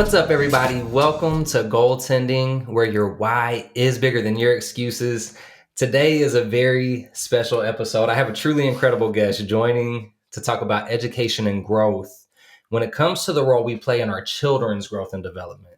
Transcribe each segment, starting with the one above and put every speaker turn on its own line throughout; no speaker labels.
What's up, everybody? Welcome to Goaltending, where your why is bigger than your excuses. Today is a very special episode. I have a truly incredible guest joining to talk about education and growth when it comes to the role we play in our children's growth and development.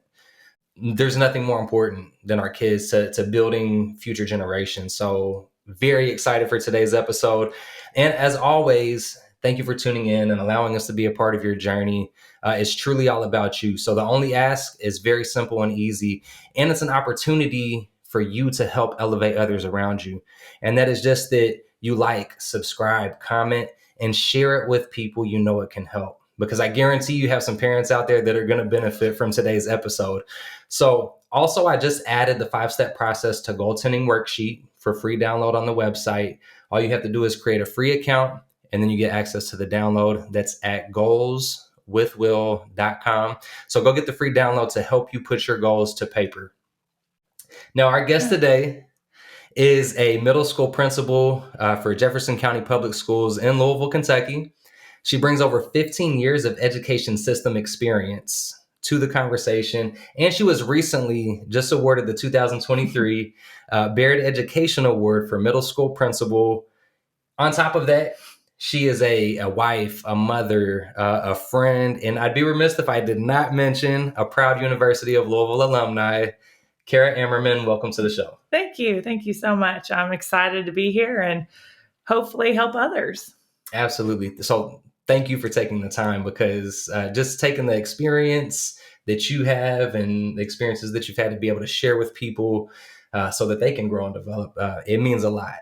There's nothing more important than our kids to building future generations. So very excited for today's episode. And as always, thank you for tuning in and allowing us to be a part of your journey. It's truly all about you. So the only ask is very simple and easy. And it's an opportunity for you to help elevate others around you. And that is just that you like, subscribe, comment, and share it with people you know it can help. Because I guarantee you have some parents out there that are going to benefit from today's episode. So also, I just added the 5-step process to goaltending worksheet for free download on the website. All you have to do is create a free account, and then you get access to the download. That's at goalswithwill.com. So go get the free download to help you put your goals to paper. Now, our guest today is a middle school principal for Jefferson County Public Schools in Louisville, Kentucky. She brings over 15 years of education system experience to the conversation, and she was recently just awarded the 2023 Baird Education Award for middle school principal. On top of that, she is a wife, a mother, a friend, and I'd be remiss if I did not mention a proud University of Louisville alumni. Kara Ammerman, welcome to the show.
Thank you. Thank you so much. I'm excited to be here and hopefully help others.
Absolutely. So thank you for taking the time, because just taking the experience that you have and the experiences that you've had to be able to share with people so that they can grow and develop, it means a lot.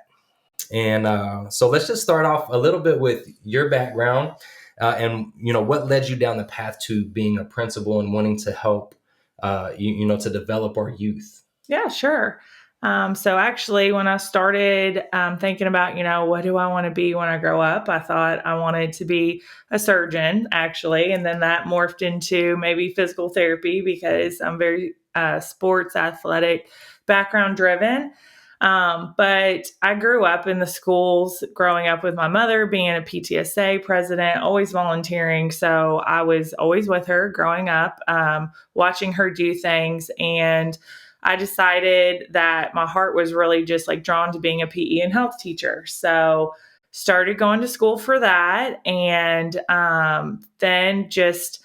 And so let's just start off a little bit with your background and, what led you down the path to being a principal and wanting to help, to develop our youth.
Yeah, sure. So actually, when I started thinking about, what do I want to be when I grow up, I thought I wanted to be a surgeon, actually. And then that morphed into maybe physical therapy because I'm very sports, athletic, background driven. But I grew up in the schools, growing up with my mother, being a PTSA president, always volunteering. So I was always with her growing up, watching her do things. And I decided that my heart was really just like drawn to being a PE and health teacher. So started going to school for that. And then just,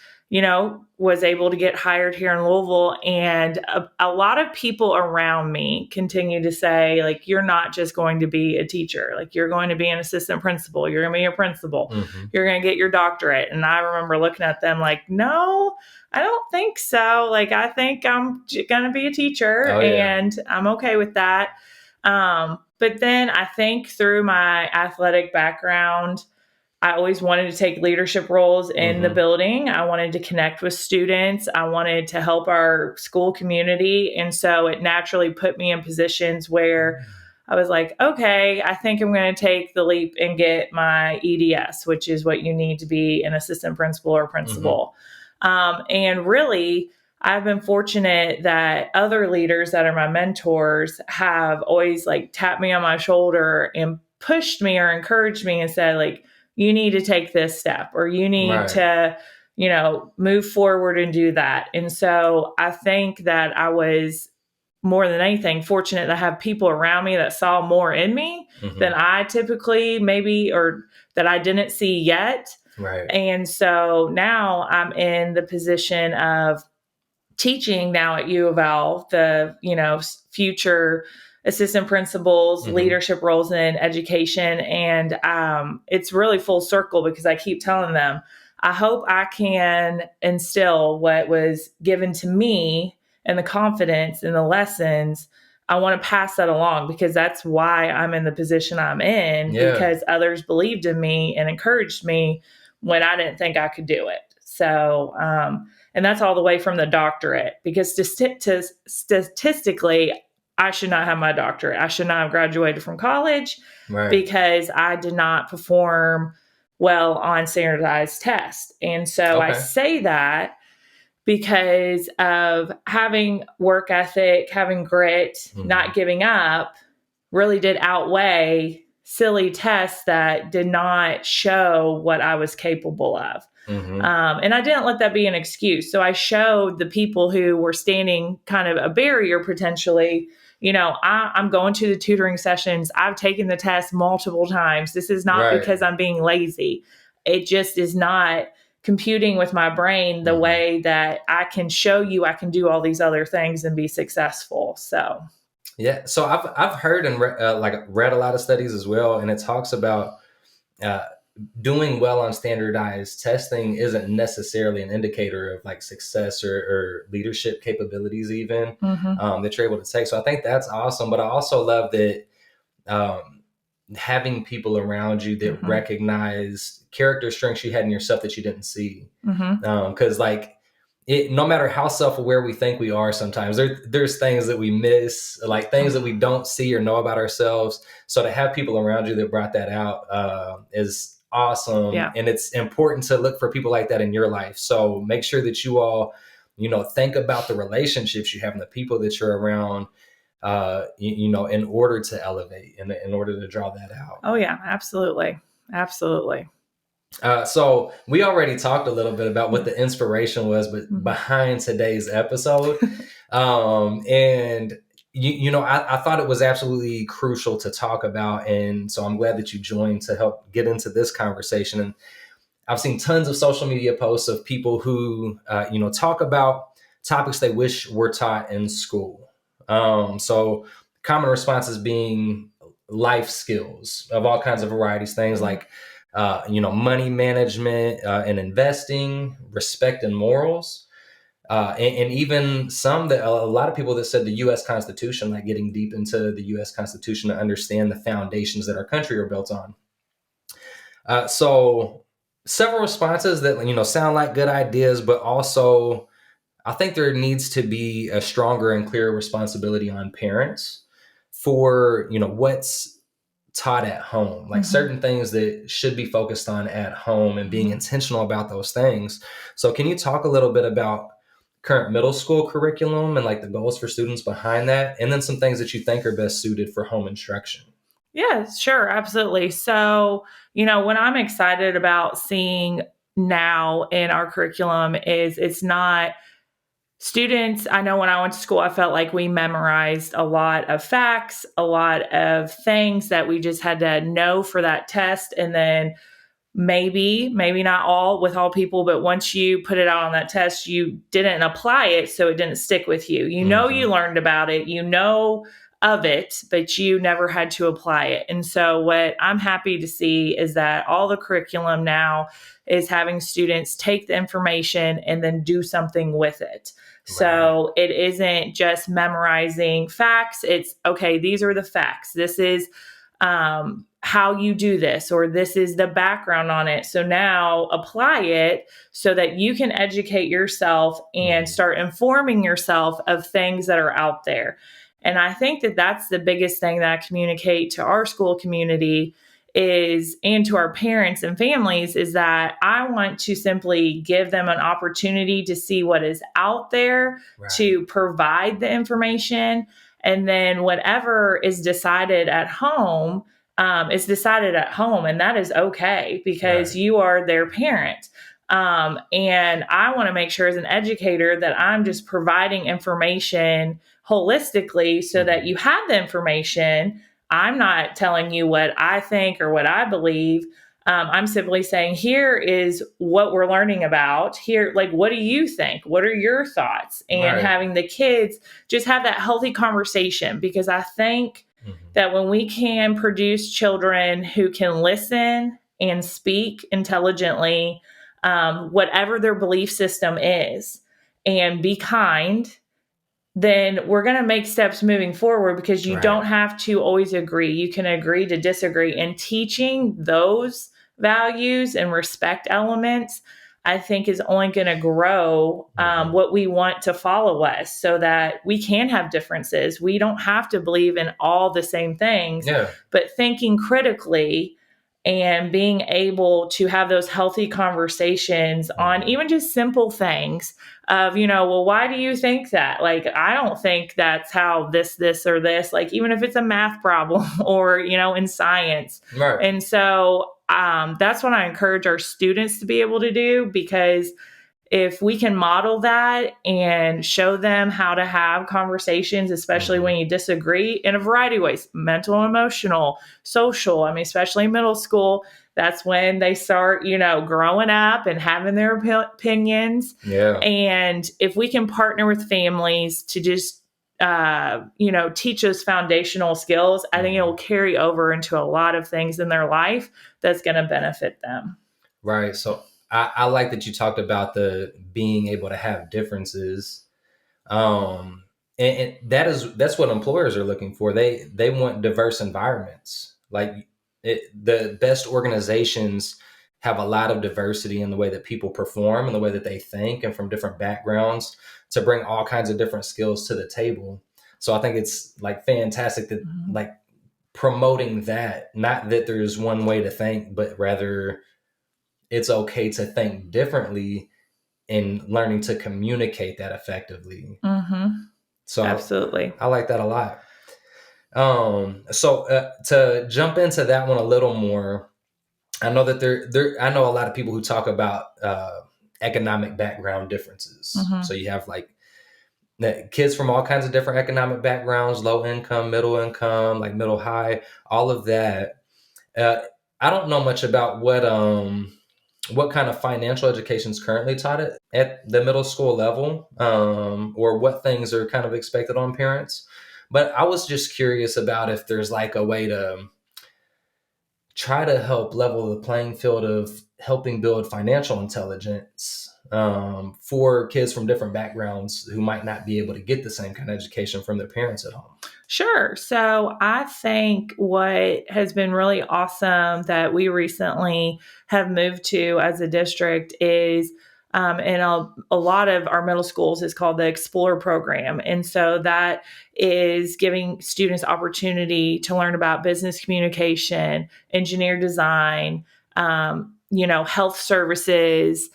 was able to get hired here in Louisville. And a lot of people around me continue to say, like, you're not just going to be a teacher. Like, you're going to be an assistant principal. You're going to be a principal. Mm-hmm. You're going to get your doctorate. And I remember looking at them like, no, I don't think so. Like, I think I'm going to be a teacher. Oh, yeah. And I'm okay with that. But then I think through my athletic background, I always wanted to take leadership roles in the building. I wanted to connect with students. I wanted to help our school community. And so it naturally put me in positions where I was like, okay, I think I'm going to take the leap and get my EDS, which is what you need to be an assistant principal or principal. And really, I've been fortunate that other leaders that are my mentors have always like tapped me on my shoulder and pushed me or encouraged me and said, like, you need to take this step, or you need to, move forward and do that. And so I think that I was, more than anything, fortunate to have people around me that saw more in me than I typically maybe, or that I didn't see yet.
Right.
And so now I'm in the position of teaching now at U of L, the, future assistant principals, leadership roles in education. And it's really full circle because I keep telling them, I hope I can instill what was given to me and the confidence and the lessons. I want to pass that along because that's why I'm in the position I'm in, because others believed in me and encouraged me when I didn't think I could do it. So, and that's all the way from the doctorate, because statistically, I should not have my doctorate. I should not have graduated from college because I did not perform well on standardized tests. And so I say that because of having work ethic, having grit, not giving up, really did outweigh silly tests that did not show what I was capable of.
Mm-hmm.
And I didn't let that be an excuse. So I showed the people who were standing kind of a barrier potentially, I'm going to the tutoring sessions. I've taken the test multiple times. This is not
Right.
because I'm being lazy. It just is not computing with my brain the way that I can show you I can do all these other things and be successful. So
Yeah. So I've heard and read a lot of studies as well, and it talks about uh, doing well on standardized testing isn't necessarily an indicator of like success or leadership capabilities even that you're able to take. So I think that's awesome. But I also love that um, having people around you that recognize character strengths you had in yourself that you didn't see. Because no matter how self-aware we think we are, sometimes there's things that we miss, like things that we don't see or know about ourselves. So to have people around you that brought that out is awesome.
Yeah.
And it's important to look for people like that in your life. So make sure that you all, think about the relationships you have and the people that you're around, in order to elevate and in order to draw that out.
Oh yeah, absolutely. Absolutely.
So we already talked a little bit about what the inspiration was, but behind today's episode, and I thought it was absolutely crucial to talk about, and so I'm glad that you joined to help get into this conversation. And I've seen tons of social media posts of people who, talk about topics they wish were taught in school. So common responses being life skills of all kinds of varieties, things like money management and investing, respect and morals, and even some that a lot of people that said the U.S. Constitution, like getting deep into the U.S. Constitution to understand the foundations that our country are built on. So several responses that sound like good ideas, but also I think there needs to be a stronger and clearer responsibility on parents for what's taught at home, like certain things that should be focused on at home and being intentional about those things. So can you talk a little bit about current middle school curriculum and like the goals for students behind that, and then some things that you think are best suited for home instruction?
Yeah, sure, absolutely. So, what I'm excited about seeing now in our curriculum is it's not students. I know when I went to school, I felt like we memorized a lot of facts, a lot of things that we just had to know for that test. And then maybe not all with all people, but once you put it out on that test, you didn't apply it. So it didn't stick with you. You learned about it, of it, but you never had to apply it. And so what I'm happy to see is that all the curriculum now is having students take the information and then do something with it. Right. So it isn't just memorizing facts. It's okay, these are the facts. This is how you do this, or this is the background on it. So now apply it so that you can educate yourself and start informing yourself of things that are out there. And I think that that's the biggest thing that I communicate to our school community and to our parents and families, is that I want to simply give them an opportunity to see what is out there, right, to provide the information. And then whatever is decided at home is decided at home. And that is okay, because right, you are their parent. And I want to make sure as an educator that I'm just providing information holistically so that you have the information. I'm not telling you what I think or what I believe. I'm simply saying, here is what we're learning about here. Like, what do you think? What are your thoughts? And right, having the kids just have that healthy conversation, because I think that when we can produce children who can listen and speak intelligently, whatever their belief system is, and be kind, then we're going to make steps moving forward, because you right, don't have to always agree. You can agree to disagree. And teaching those values and respect elements, I think, is only going to grow what we want to follow us, so that we can have differences. We don't have to believe in all the same things, but thinking critically and being able to have those healthy conversations on even just simple things of, well, why do you think that? Like, I don't think that's how this, or this, like, even if it's a math problem or, in science.
Right.
And so that's what I encourage our students to be able to do, because if we can model that and show them how to have conversations, especially when you disagree, in a variety of ways, mental, emotional, social, I mean, especially middle school, that's when they start, growing up and having their opinions.
Yeah.
And if we can partner with families to just, teach us foundational skills, I think it will carry over into a lot of things in their life that's going to benefit them.
Right. So I like that you talked about the being able to have differences. And that's what employers are looking for. They want diverse environments. Like the best organizations have a lot of diversity in the way that people perform and the way that they think, and from different backgrounds, to bring all kinds of different skills to the table. So I think it's like fantastic that like promoting that, not that there's one way to think, but rather it's okay to think differently and learning to communicate that effectively. So
Absolutely.
I like that a lot. So to jump into that one a little more, I know that I know a lot of people who talk about economic background differences. So you have like kids from all kinds of different economic backgrounds, low income, like middle high, all of that. I don't know much about what kind of financial education is currently taught at the middle school level, or what things are kind of expected on parents. But I was just curious about if there's like a way to try to help level the playing field of helping build financial intelligence for kids from different backgrounds who might not be able to get the same kind of education from their parents at home.
Sure. So I think what has been really awesome that we recently have moved to as a district is, in a lot of our middle schools, is called the Explore program. And so that is giving students opportunity to learn about business communication, engineer design, health services,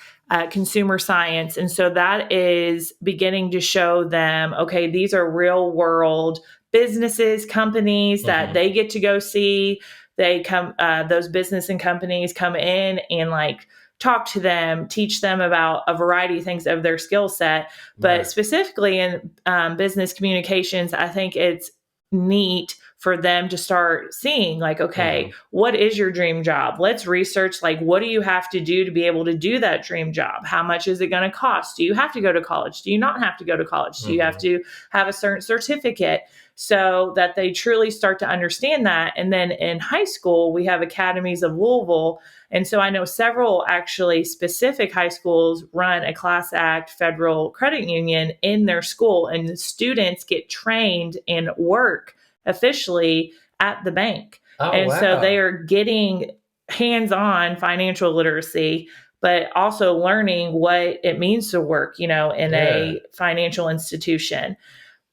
consumer science. And so that is beginning to show them, okay, these are real world businesses, companies that they get to go see. They come, those business and companies come in and like talk to them, teach them about a variety of things of their skill set. But specifically in business communications, I think it's neat for them to start seeing like, okay, what is your dream job? Let's research, like, what do you have to do to be able to do that dream job? How much is it going to cost? Do you have to go to college? Do you not have to go to college? Do you have to have a certain certificate? So that they truly start to understand that. And then in high school, we have academies of Louisville. And so I know several actually specific high schools run a Class Act federal credit union in their school, and the students get trained and work officially at the bank. So they are getting hands-on financial literacy, but also learning what it means to work, in a financial institution.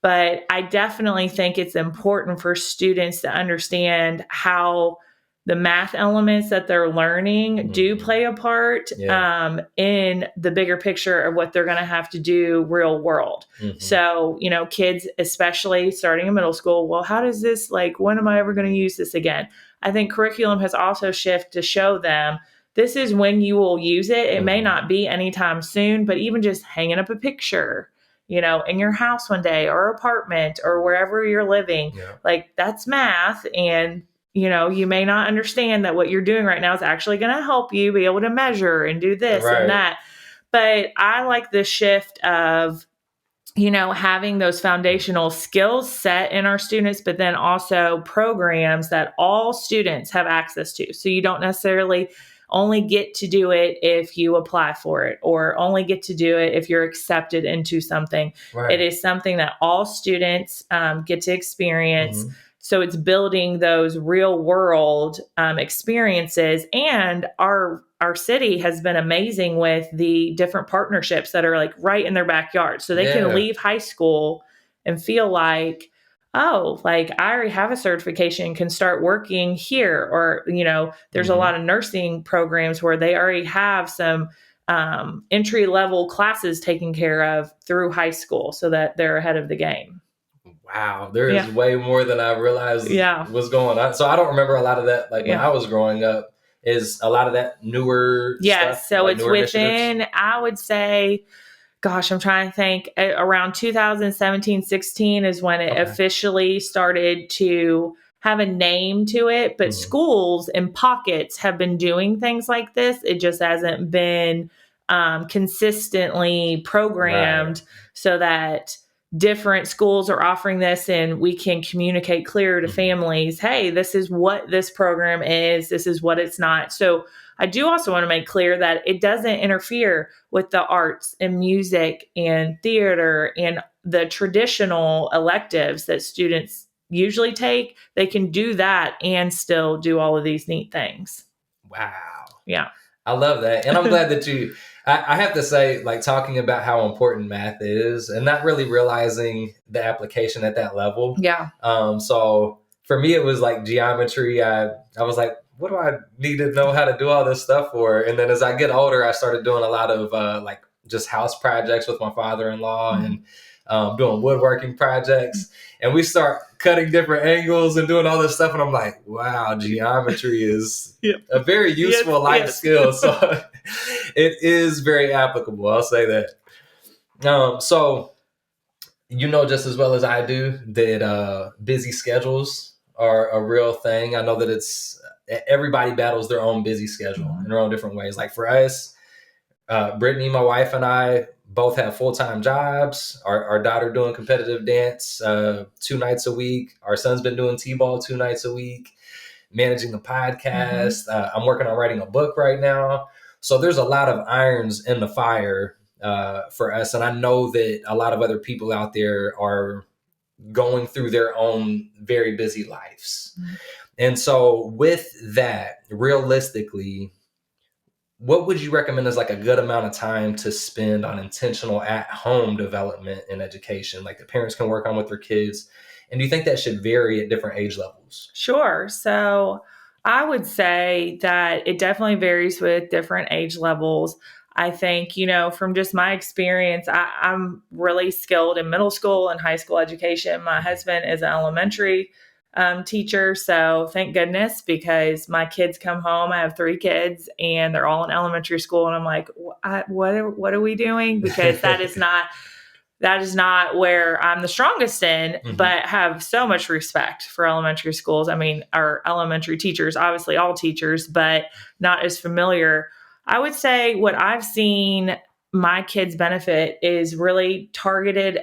But I definitely think it's important for students to understand how the math elements that they're learning do play a part in the bigger picture of what they're going to have to do real world. So, kids, especially starting in middle school, well, how does this, like, when am I ever going to use this again? I think curriculum has also shifted to show them this is when you will use it. It may not be anytime soon, but even just hanging up a picture, in your house one day or apartment or wherever you're living, like that's math. And, you may not understand that what you're doing right now is actually going to help you be able to measure and do this and that. But I like the shift of, having those foundational skills set in our students, but then also programs that all students have access to. So you don't necessarily only get to do it if you apply for it, or only get to do it if you're accepted into something. It is something that all students get to experience. So it's building those real world experiences. And our city has been amazing with the different partnerships that are like right in their backyard. So they can leave high school and feel like, oh, like I already have a certification, can start working here. Or, there's a
Hmm.
lot of nursing programs where they already have some entry level classes taken care of through high school so that they're ahead of the game.
Wow, there is
Yeah.
way more than I realized
Yeah.
was going on. So I don't remember a lot of that. Like when
Yeah.
I was growing up, is a lot of that newer stuff,
Yes. So
like
it's
newer initiatives.
within, I would say, gosh, I'm trying to think, around 2017, 16 is when it
Okay.
officially started to have a name to it. But
Hmm.
schools and pockets have been doing things like this. It just hasn't been consistently
Right.
programmed so that different schools are offering this and we can communicate clear to
Hmm.
families, hey, this is what this program is, this is what it's not. So I do also want to make clear that it doesn't interfere with the arts and music and theater and the traditional electives that students usually take. They can do that and still do all of these neat things.
Wow.
Yeah.
I love that. And I'm glad that I have to say, like talking about how important math is and not really realizing the application at that level.
Yeah.
So for me, it was like geometry. I was like, what do I need to know how to do all this stuff for? And then as I get older, I started doing a lot of like just house projects with my father-in-law and doing woodworking projects. And we start cutting different angles and doing all this stuff. And I'm like, wow, geometry is
Yep.
a very
Yes.
useful life
Yes.
skill. So it is very applicable. I'll say that. So you know just as well as I do that busy schedules are a real thing. I know that it's everybody battles their own busy schedule in their own different ways. Like for us, Brittany, my wife, and I both have full time jobs. Our daughter doing competitive dance 2 nights a week. Our son's been doing t-ball 2 nights a week. Managing the podcast. I'm working on writing a book right now. So there's a lot of irons in the fire for us, and I know that a lot of other people out there are going through their own very busy lives.
Mm-hmm.
And so with that, realistically, what would you recommend as like a good amount of time to spend on intentional at-home development and education, like the parents can work on with their kids? And do you think that should vary at different age levels?
Sure. So I would say that it definitely varies with different age levels. I think, from just my experience, I'm really skilled in middle school and high school education. My husband is an elementary teacher. So thank goodness, because my kids come home. I have 3 kids and they're all in elementary school. And I'm like, what are we doing? Because that is not where I'm the strongest in,
Hmm.
but have so much respect for elementary schools. I mean, our elementary teachers, obviously all teachers, but not as familiar. I would say what I've seen my kids benefit is really targeted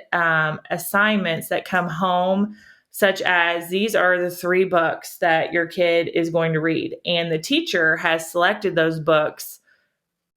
assignments that come home, such as these are the 3 books that your kid is going to read. And the teacher has selected those books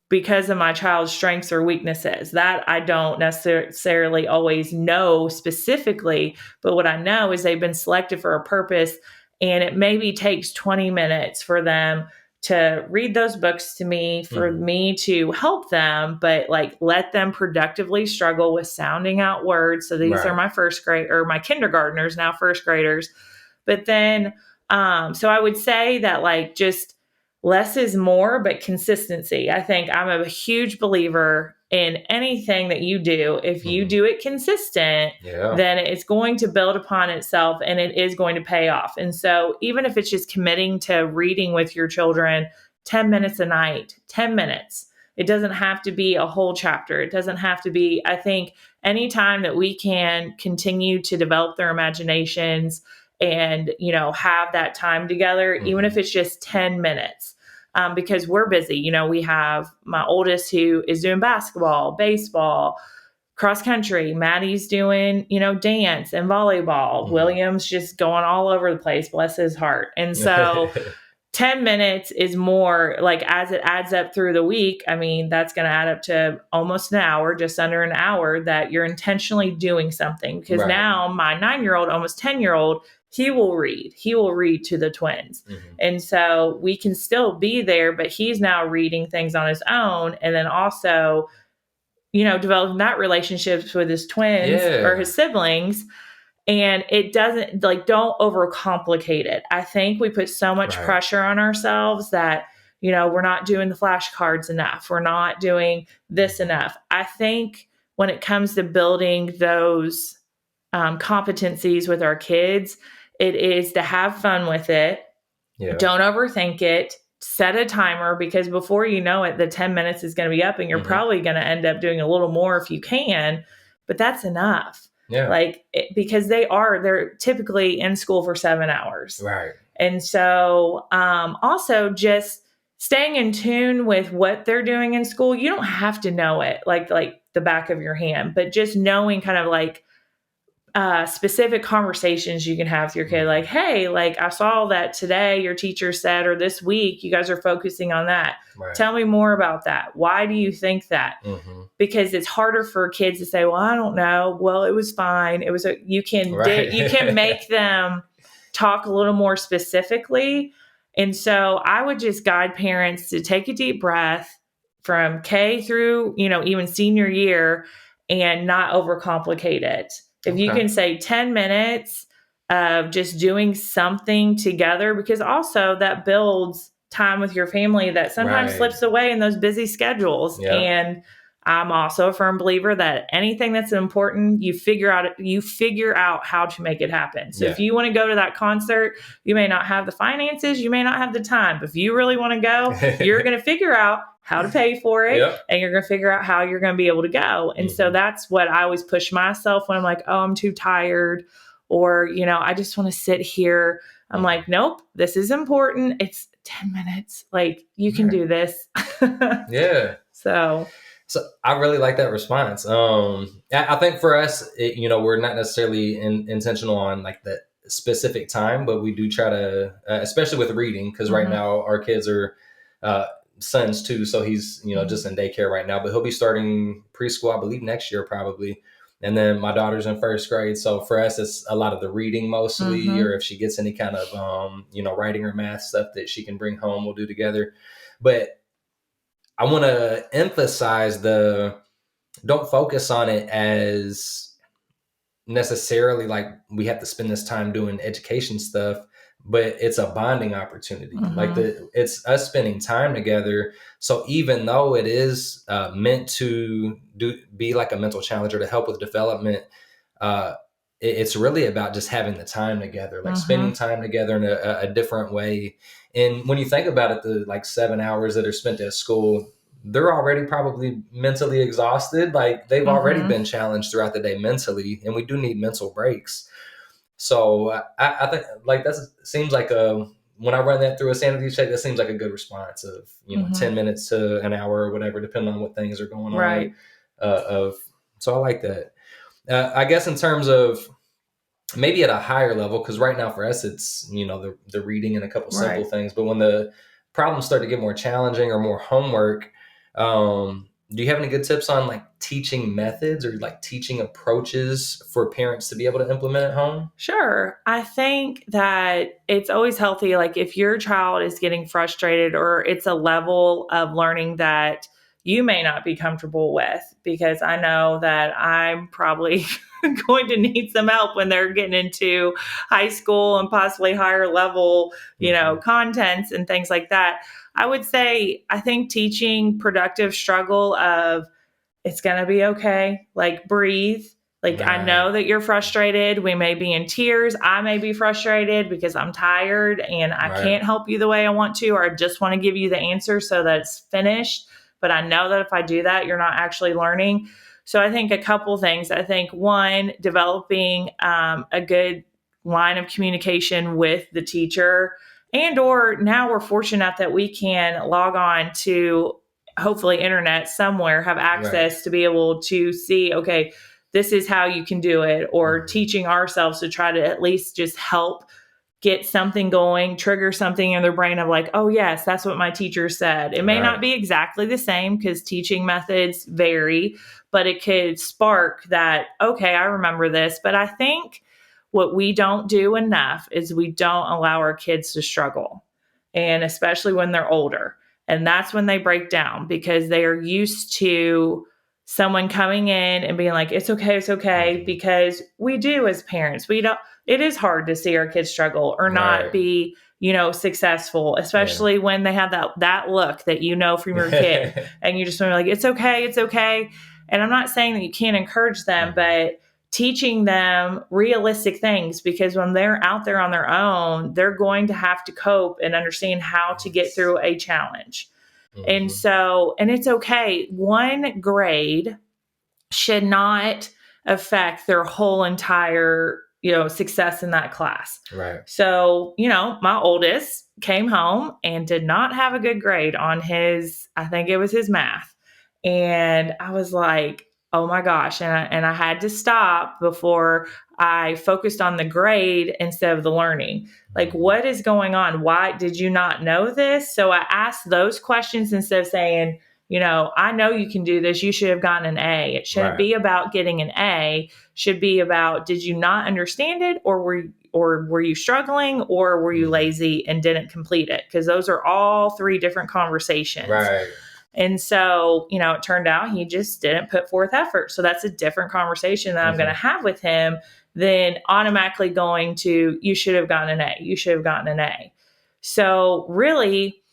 because of my child's strengths or weaknesses. That I don't necessarily always know specifically, but what I know is they've been selected for a purpose, and it maybe takes 20 minutes for them to read those books to me, for
Hmm.
me to help them, but like let them productively struggle with sounding out words. So these are
Right.
my first grade or my kindergartners, now first graders. But then, so I would say that like just less is more, but consistency. I think I'm a huge believer in anything that you do. If you
Hmm.
do it consistent,
Yeah.
then it's going to build upon itself and it is going to pay off. And so, even if it's just committing to reading with your children 10 minutes a night, 10 minutes, it doesn't have to be a whole chapter. It doesn't have to be, I think, anytime that we can continue to develop their imaginations and have that time together, even if
Hmm.
it's just 10 minutes, because we're busy. We have my oldest who is doing basketball, baseball, cross country. Maddie's doing dance and volleyball.
Hmm.
William's just going all over the place, bless his heart. And so 10 minutes is more, like, as it adds up through the week, I mean, that's going to add up to almost an hour, just under an hour, that you're intentionally doing something. Because
Right.
now my 9-year-old, almost 10-year-old, he will read to the twins.
Hmm.
And so we can still be there, but he's now reading things on his own. And then also, developing that relationships with his twins or
Yeah.
his siblings. And it doesn't, like, don't overcomplicate it. I think we put so much
Right.
pressure on ourselves that, we're not doing the flashcards enough. We're not doing this enough. I think when it comes to building those competencies with our kids, it is to have fun with it.
Yeah.
Don't overthink it. Set a timer, because before you know it, the 10 minutes is going to be up, and you're probably going to end up doing a little more if you can, but that's enough.
Yeah.
Because they're typically in school for 7 hours.
Right.
And so also just staying in tune with what they're doing in school. You don't have to know it like the back of your hand, but just knowing kind of like specific conversations you can have with your kid. Like, hey, like, I saw that today your teacher said, or this week you guys are focusing on that.
Right.
Tell me more about that. Why do you think that? Because it's harder for kids to say, well, I don't know. Well, it was fine. It was you can make them talk a little more specifically. And so I would just guide parents to take a deep breath from K through, even senior year, and not overcomplicate it. If you can say 10 minutes of just doing something together, because also that builds time with your family that sometimes slips away in those busy schedules.
Yeah.
And I'm also a firm believer that anything that's important, you figure out how to make it happen. So if you want to go to that concert, you may not have the finances, you may not have the time, but if you really want to go, you're going to figure out how to pay for it, and you're going to figure out how you're going to be able to go. And so that's what I always push myself when I'm like, oh, I'm too tired, or, I just want to sit here. I'm like, nope, this is important. It's 10 minutes. Like, you can do this.
Yeah.
So
I really like that response. I think for us, we're not necessarily intentional on like the specific time, but we do try to, especially with reading, because right now our kids are sons too. So he's, just in daycare right now, but he'll be starting preschool, I believe, next year probably. And then my daughter's in first grade. So for us, it's a lot of the reading mostly, or if she gets any kind of, writing or math stuff that she can bring home, we'll do together. But I want to emphasize don't focus on it as necessarily like we have to spend this time doing education stuff, but it's a bonding opportunity. Like it's us spending time together. So even though it is meant to be like a mental challenge or to help with development, it's really about just having the time together, like spending time together in a different way. And when you think about it, the like 7 hours that are spent at school, they're already probably mentally exhausted. Like they've already been challenged throughout the day mentally, and we do need mental breaks. So I think like that seems like when I run that through a sanity check, that seems like a good response of, 10 minutes to an hour or whatever, depending on what things are going on.
Right.
So I like that. I guess in terms of maybe at a higher level, because right now for us, it's, the reading and a couple simple things. But when the problems start to get more challenging or more homework, do you have any good tips on like teaching methods or like teaching approaches for parents to be able to implement at home?
Sure. I think that it's always healthy. Like if your child is getting frustrated or it's a level of learning that you may not be comfortable with, because I know that I'm probably going to need some help when they're getting into high school and possibly higher level, contents and things like that. I would say, I think teaching productive struggle of it's going to be okay. Like breathe. Like I know that you're frustrated. We may be in tears. I may be frustrated because I'm tired and I can't help you the way I want to, or I just want to give you the answer so that it's finished. But I know that if I do that, you're not actually learning. So I think a couple things. I think one, developing a good line of communication with the teacher, and or now we're fortunate that we can log on to hopefully internet somewhere, have access to be able to see, okay, this is how you can do it, or teaching ourselves to try to at least just help get something going, trigger something in their brain of like, oh yes, that's what my teacher said. It may not be exactly the same because teaching methods vary, but it could spark that, okay, I remember this. But I think what we don't do enough is we don't allow our kids to struggle, and especially when they're older. And that's when they break down because they are used to someone coming in and being like, it's okay, because we do as parents, we don't, it is hard to see our kids struggle or not
Right.
be, successful,
Yeah.
especially when they have that look that from your kid, and you just want to be like, it's okay. And I'm not saying that you can't encourage them, but teaching them realistic things, because when they're out there on their own, they're going to have to cope and understand how to get through a challenge. And so, and it's okay. One grade should not affect their whole entire, success in that class.
Right.
So, my oldest came home and did not have a good grade on I think it was his math. And I was like, oh my gosh. And I had to stop before I focused on the grade instead of the learning. Like, what is going on? Why did you not know this? So I asked those questions instead of saying, I know you can do this. You should have gotten an A. It shouldn't be about getting an A. Should be about, did you not understand it, or were you struggling, or were you lazy and didn't complete it? Because those are all three different conversations.
Right.
And so, it turned out he just didn't put forth effort. So that's a different conversation that I'm going to have with him than automatically going to, you should have gotten an A. You should have gotten an A. So really,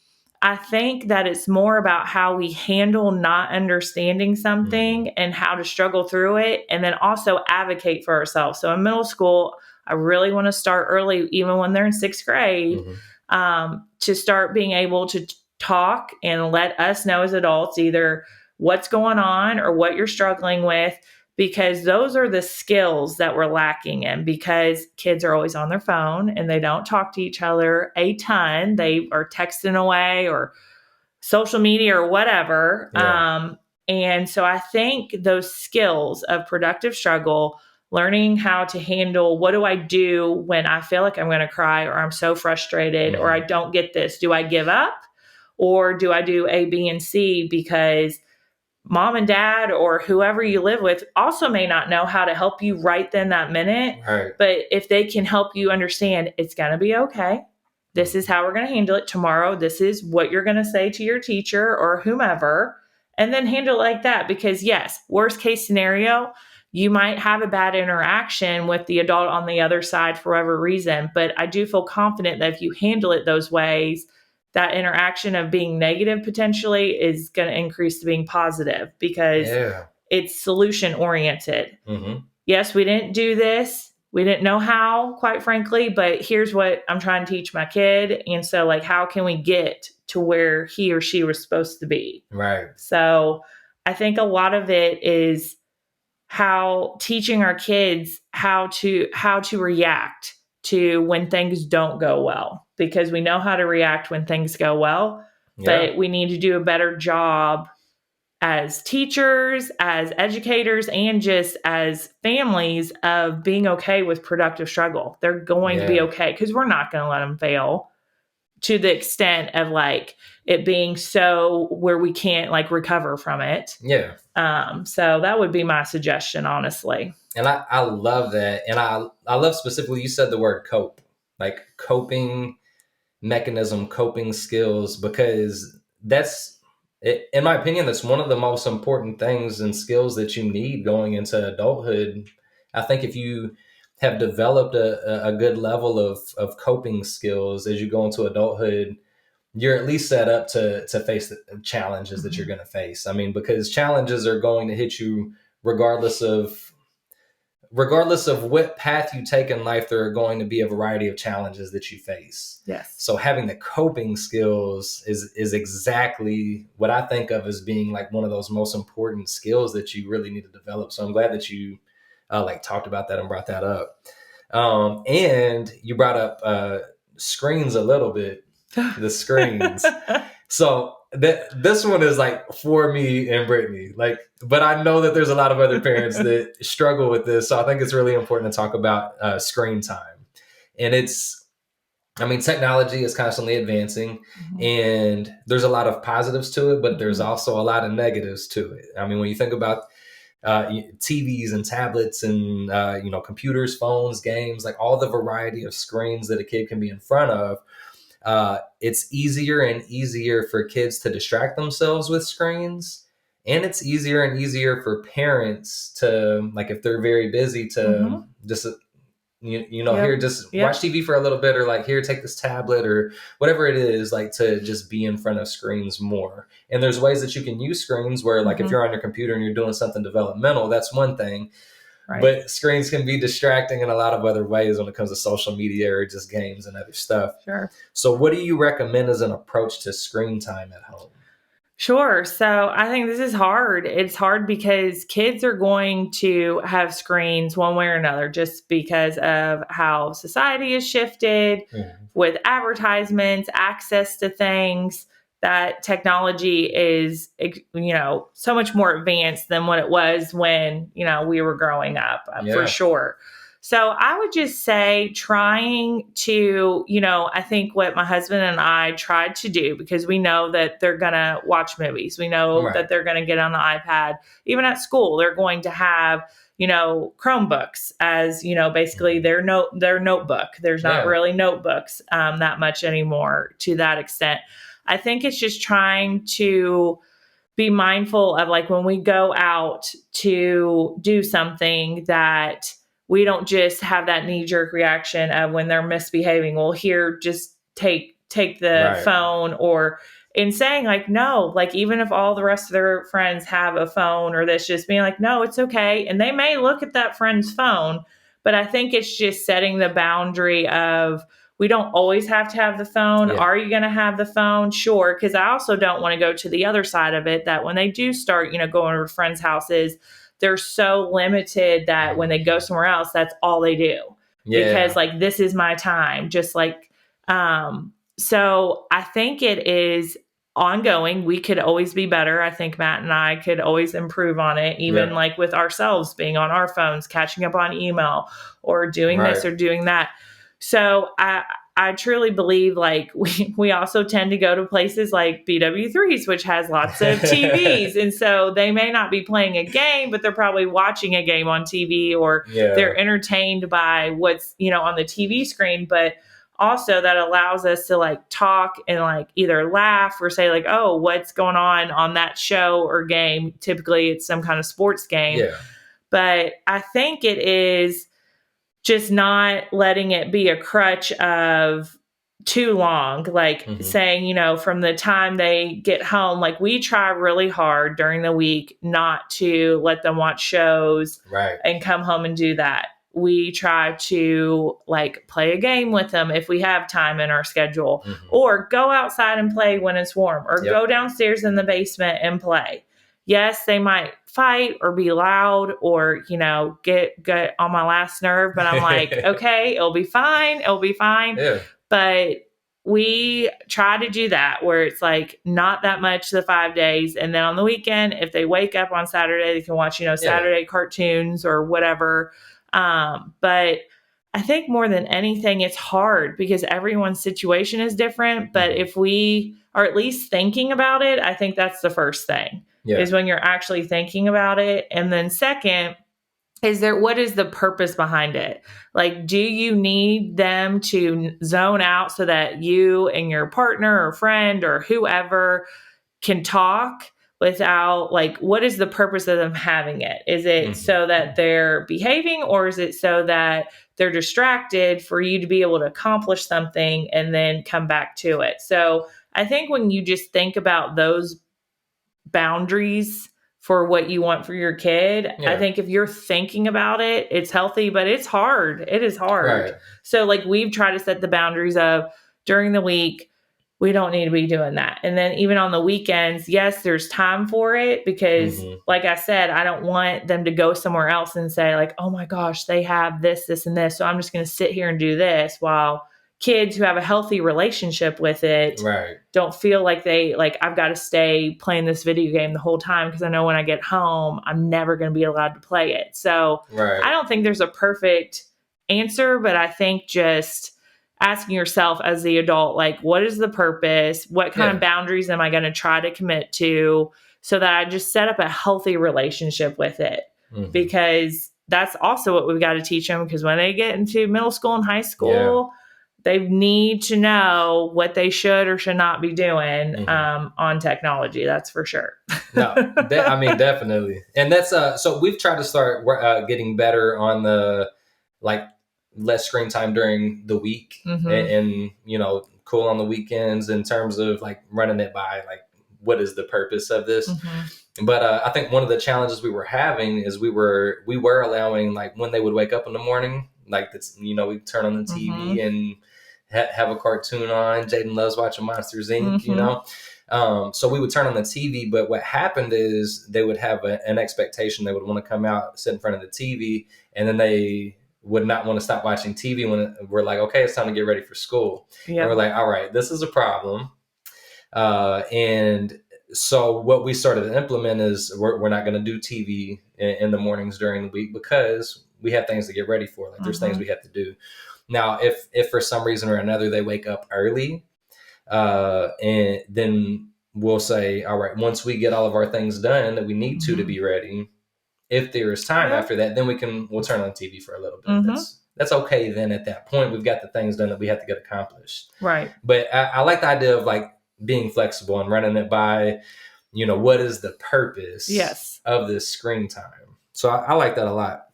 I think that it's more about how we handle not understanding something and how to struggle through it, and then also advocate for ourselves. So in middle school, I really want to start early, even when they're in sixth grade, to start being able to talk and let us know as adults either what's going on or what you're struggling with, because those are the skills that we're lacking in, because kids are always on their phone and they don't talk to each other a ton. They are texting away or social media or whatever.
Yeah.
And so I think those skills of productive struggle, learning how to handle, what do I do when I feel like I'm going to cry, or I'm so frustrated, or I don't get this? Do I give up, or do I do A, B, and C? Because mom and dad or whoever you live with also may not know how to help you right then that minute.
Right.
But if they can help you understand, it's going to be okay. This is how we're going to handle it tomorrow. This is what you're going to say to your teacher or whomever, and then handle it like that. Because yes, worst case scenario, you might have a bad interaction with the adult on the other side for whatever reason. But I do feel confident that if you handle it those ways, that interaction of being negative potentially is going to increase to being positive, because it's solution oriented. Yes, we didn't do this. We didn't know how, quite frankly, but here's what I'm trying to teach my kid. And so, like, how can we get to where he or she was supposed to be?
Right.
So I think a lot of it is how teaching our kids how to react to when things don't go well, because we know how to react when things go well, but we need to do a better job as teachers, as educators, and just as families of being okay with productive struggle. They're going to be okay, because we're not going to let them fail to the extent of like it being so where we can't like recover from it.
Yeah.
So that would be my suggestion, honestly.
And I love that. And I love specifically, you said the word cope, like coping mechanism, coping skills, because that's, in my opinion, that's one of the most important things and skills that you need going into adulthood. I think if you have developed a good level of coping skills as you go into adulthood, you're at least set up to face the challenges that you're going to face. I mean, because challenges are going to hit you regardless of what path you take in life. There are going to be a variety of challenges that you face.
Yes.
So having the coping skills is exactly what I think of as being like one of those most important skills that you really need to develop. So I'm glad that you talked about that and brought that up. And you brought up screens a little bit, the screens. So this one is like for me and Brittany, but I know that there's a lot of other parents that struggle with this. So I think it's really important to talk about screen time. And technology is constantly advancing, and there's a lot of positives to it, but there's also a lot of negatives to it. I mean, when you think about TVs and tablets and, computers, phones, games, like all the variety of screens that a kid can be in front of, it's easier and easier for kids to distract themselves with screens. And it's easier and easier for parents to, like, if they're very busy, to
Mm-hmm.
just here,
Yep.
just watch
Yep.
TV for a little bit, or like, here, take this tablet or whatever it is, like, to just be in front of screens more. And there's ways that you can use screens where, like, if
Mm-hmm.
you're on your computer and you're doing something developmental, that's one thing.
Right.
But screens can be distracting in a lot of other ways when it comes to social media or just games and other stuff.
Sure.
So what do you recommend as an approach to screen time at home?
Sure. So I think this is hard. It's hard because kids are going to have screens one way or another just because of how society has shifted with advertisements, access to things. That technology is, so much more advanced than what it was when, we were growing up, for
Yeah.
sure. So I would just say trying to, I think what my husband and I tried to do, because we know that they're going to watch movies. We know that
Right.
they're going to get on the iPad. Even at school, they're going to have, Chromebooks as, basically their notebook. There's not
Yeah.
really notebooks that much anymore to that extent. I think it's just trying to be mindful of, like, when we go out to do something, that we don't just have that knee jerk reaction of when they're misbehaving. Well, here, just take the
Right.
phone, or in saying, like, no, like, even if all the rest of their friends have a phone or this, just being like, no, it's okay. And they may look at that friend's phone, but I think it's just setting the boundary of, we don't always have to have the phone.
Yeah.
Are you going to have the phone? Sure. Because I also don't want to go to the other side of it, that when they do start, going to friends' houses, they're so limited that when they go somewhere else, that's all they do.
Yeah.
Because, like, this is my time. Just like, so I think it is ongoing. We could always be better. I think Matt and I could always improve on it, even like with ourselves being on our phones, catching up on email, or doing this or doing that. So I truly believe, like, we also tend to go to places like BW3s, which has lots of TVs. And so they may not be playing a game, but they're probably watching a game on TV, or they're entertained by what's, on the TV screen. But also that allows us to, like, talk and, like, either laugh or say, like, oh, what's going on that show or game. Typically it's some kind of sports game.
Yeah.
But I think it is just not letting it be a crutch of too long, like saying, from the time they get home, like, we try really hard during the week not to let them watch shows and come home and do that. We try to, like, play a game with them if we have time in our schedule, or go outside and play when it's warm, or go downstairs in the basement and play. Yes, they might fight or be loud or, get on my last nerve, but I'm like, okay, it'll be fine. It'll be fine.
Yeah.
But we try to do that where it's, like, not that much the 5 days. And then on the weekend, if they wake up on Saturday, they can watch, Saturday cartoons or whatever. But I think more than anything, it's hard because everyone's situation is different. But if we are at least thinking about it, I think that's the first thing. Is when you're actually thinking about it. And then second, what is the purpose behind it? Like, do you need them to zone out so that you and your partner or friend or whoever can talk without, like, what is the purpose of them having it? Is it so that they're behaving, or is it so that they're distracted for you to be able to accomplish something and then come back to it? So I think when you just think about those boundaries for what you want for your kid, I think if you're thinking about it, it's healthy, but it's hard. It is hard. So, like, we've tried to set the boundaries of, during the week, we don't need to be doing that. And then even on the weekends, yes, there's time for it because, like I said, I don't want them to go somewhere else and say, like, oh my gosh, they have this, this, and this, so I'm just going to sit here and do this, while kids who have a healthy relationship with it don't feel like I've got to stay playing this video game the whole time because I know when I get home, I'm never going to be allowed to play it. So I don't think there's a perfect answer, but I think just asking yourself as the adult, like, what is the purpose? What kind of boundaries am I going to try to commit to so that I just set up a healthy relationship with it? Because that's also what we've got to teach them, because when they get into middle school and high school, they need to know what they should or should not be doing on technology. That's for sure.
No, I mean, definitely. And that's, so we've tried to start getting better on the, like, less screen time during the week and, you know, cool on the weekends in terms of like running it by, like, what is the purpose of this? But I think one of the challenges we were having is we were allowing, like, when they would wake up in the morning, like, it's, you know, we turn on the TV and have a cartoon on. Jaden loves watching Monsters Inc., you know? So we would turn on the TV, but what happened is they would have an expectation. They would want to come out, sit in front of the TV, and then they would not want to stop watching TV when we're like, okay, it's time to get ready for school. Yep. And we're like, all right, this is a problem. And so what we started to implement is we're not going to do TV in the mornings during the week because we have things to get ready for. Like, there's things we have to do. Now, if for some reason or another they wake up early, and then we'll say, all right, once we get all of our things done that we need to be ready, if there is time after that, then we'll turn on TV for a little bit. That's okay. Then at that point, we've got the things done that we have to get accomplished.
Right.
But I like the idea of, like, being flexible and running it by, you know, what is the purpose of this screen time? So I like that a lot.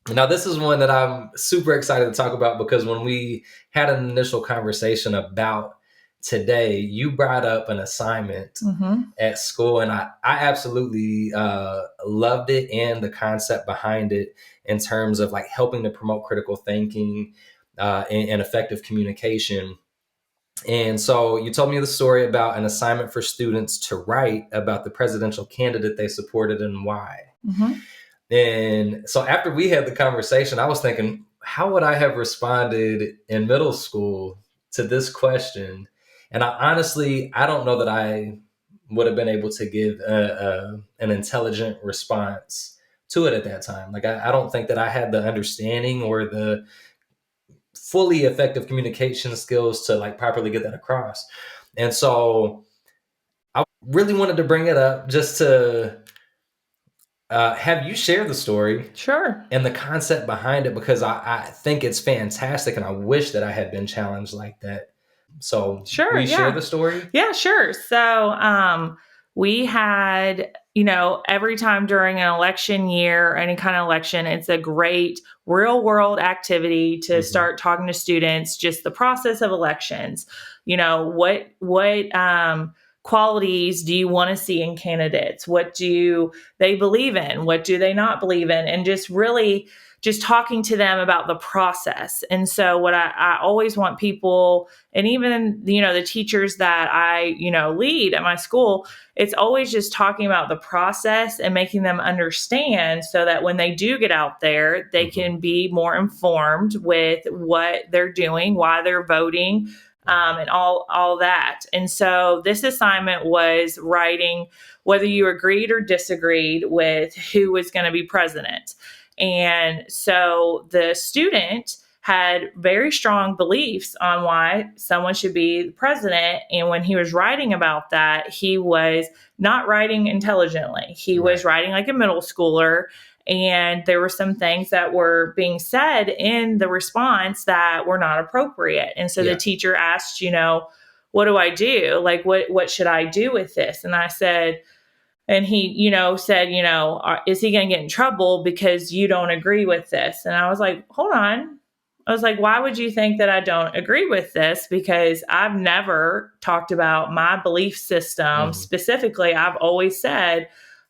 Now, this is one that I'm super excited to talk about because when we had an initial conversation about today, you brought up an assignment at school, and I absolutely loved it and the concept behind it in terms of, like, helping to promote critical thinking and effective communication. And so you told me the story about an assignment for students to write about the presidential candidate they supported and why. And so after we had the conversation, I was thinking, how would I have responded in middle school to this question? And I don't know that I would have been able to give an intelligent response to it at that time. Like, I don't think that I had the understanding or the fully effective communication skills to, like, properly get that across. And so I really wanted to bring it up just to have you share the story.
Sure.
And the concept behind it, because I think it's fantastic and I wish that I had been challenged like that. So will you share the story?
Yeah, sure. So we had, you know, every time during an election year, any kind of election, it's a great real world activity to start talking to students, just the process of elections. You know, what qualities do you want to see in candidates? What do they believe in? What do they not believe in? And just really just talking to them about the process. And so what I always want people, and even, you know, the teachers that I, you know, lead at my school, it's always just talking about the process and making them understand so that when they do get out there, they can be more informed with what they're doing, why they're voting, and all that. And so this assignment was writing whether you agreed or disagreed with who was going to be president. And so the student had very strong beliefs on why someone should be the president. And when he was writing about that, he was not writing intelligently. He was writing like a middle schooler. And there were some things that were being said in the response that were not appropriate. And so the teacher asked, you know, what do I do? Like, what should I do with this? And I said, and he, you know, said, you know, is he going to get in trouble because you don't agree with this? And I was like, hold on. I was like, why would you think that I don't agree with this? Because I've never talked about my belief system specifically. I've always said,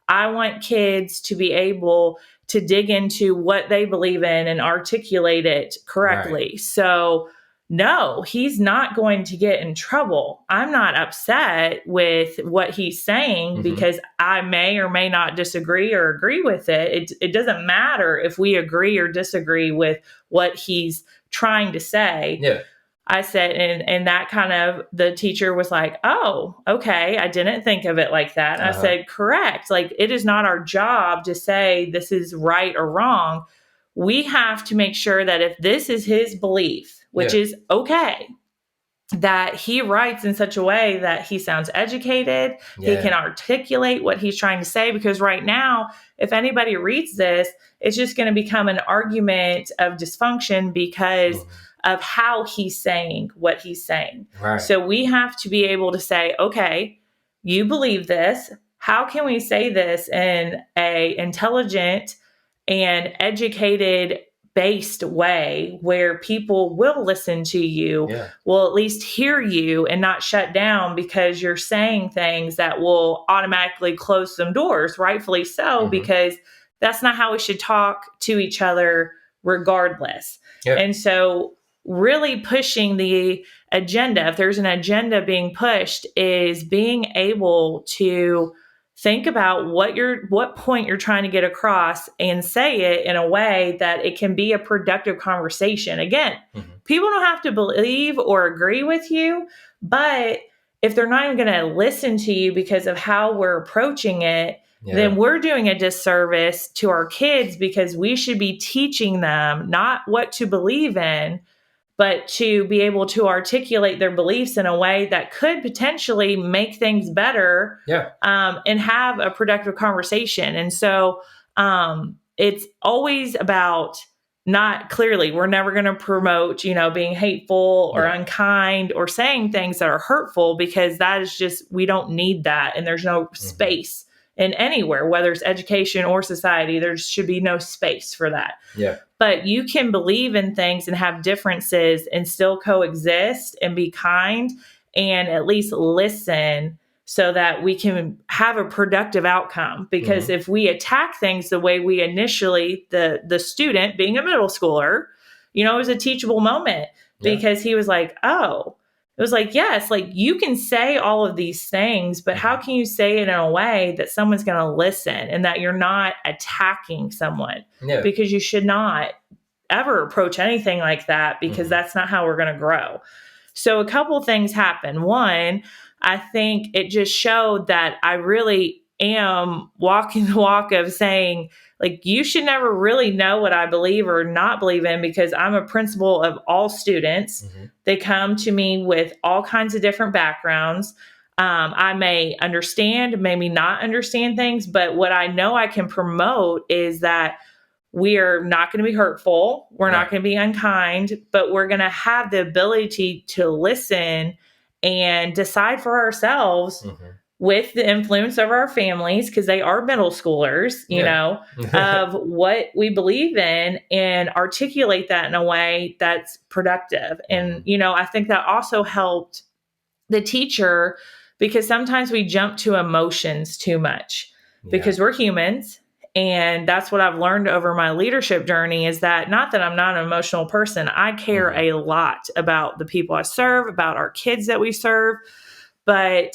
I want kids to be able to dig into what they believe in and articulate it correctly. Right. So no, he's not going to get in trouble. I'm not upset with what he's saying because I may or may not disagree or agree with it. It doesn't matter if we agree or disagree with what he's trying to say.
Yeah.
I said, and that kind of, the teacher was like, oh, okay, I didn't think of it like that. And I said, correct. Like, it is not our job to say this is right or wrong. We have to make sure that if this is his belief, which is okay, that he writes in such a way that he sounds educated, he can articulate what he's trying to say. Because right now, if anybody reads this, it's just going to become an argument of dysfunction because of how he's saying what he's saying.
Right.
So we have to be able to say, okay, you believe this. How can we say this in a intelligent and educated based way where people will listen to you, will at least hear you and not shut down because you're saying things that will automatically close some doors, rightfully so, because that's not how we should talk to each other regardless. And so really pushing the agenda, if there's an agenda being pushed, is being able to think about what point you're trying to get across and say it in a way that it can be a productive conversation. Again, people don't have to believe or agree with you, but if they're not even going to listen to you because of how we're approaching it, then we're doing a disservice to our kids, because we should be teaching them not what to believe in, but to be able to articulate their beliefs in a way that could potentially make things better, and have a productive conversation. And so it's always about we're never going to promote, being hateful or unkind or saying things that are hurtful, because that is just, we don't need that. And there's no space in anywhere, whether it's education or society, there should be no space for that. But you can believe in things and have differences and still coexist and be kind and at least listen so that we can have a productive outcome. Because if we attack things the way we initially, the student being a middle schooler, it was a teachable moment, because he was like, oh, it was like, yes, like you can say all of these things, but how can you say it in a way that someone's going to listen and that you're not attacking someone? Because you should not ever approach anything like that, because that's not how we're going to grow. So a couple things happened. One, I think it just showed that I really am walking the walk of saying, like, you should never really know what I believe or not believe in, because I'm a principal of all students. They come to me with all kinds of different backgrounds. I may understand, maybe not understand things, but what I know I can promote is that we are not going to be hurtful. We're not going to be unkind, but we're going to have the ability to listen and decide for ourselves with the influence of our families, because they are middle schoolers, of what we believe in, and articulate that in a way that's productive. And, I think that also helped the teacher, because sometimes we jump to emotions too much because we're humans. And that's what I've learned over my leadership journey, is that not that I'm not an emotional person. I care a lot about the people I serve, about our kids that we serve. But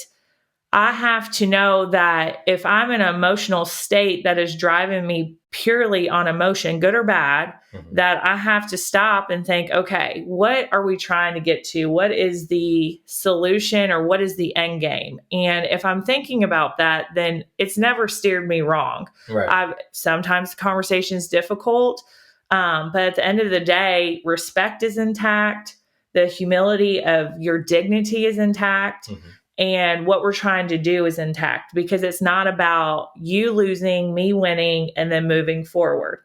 I have to know that if I'm in an emotional state that is driving me purely on emotion, good or bad, that I have to stop and think, okay, what are we trying to get to? What is the solution, or what is the end game? And if I'm thinking about that, then it's never steered me wrong. Sometimes the conversation is difficult, but at the end of the day, respect is intact. The humility of your dignity is intact. And what we're trying to do is intact, because it's not about you losing, me winning, and then moving forward.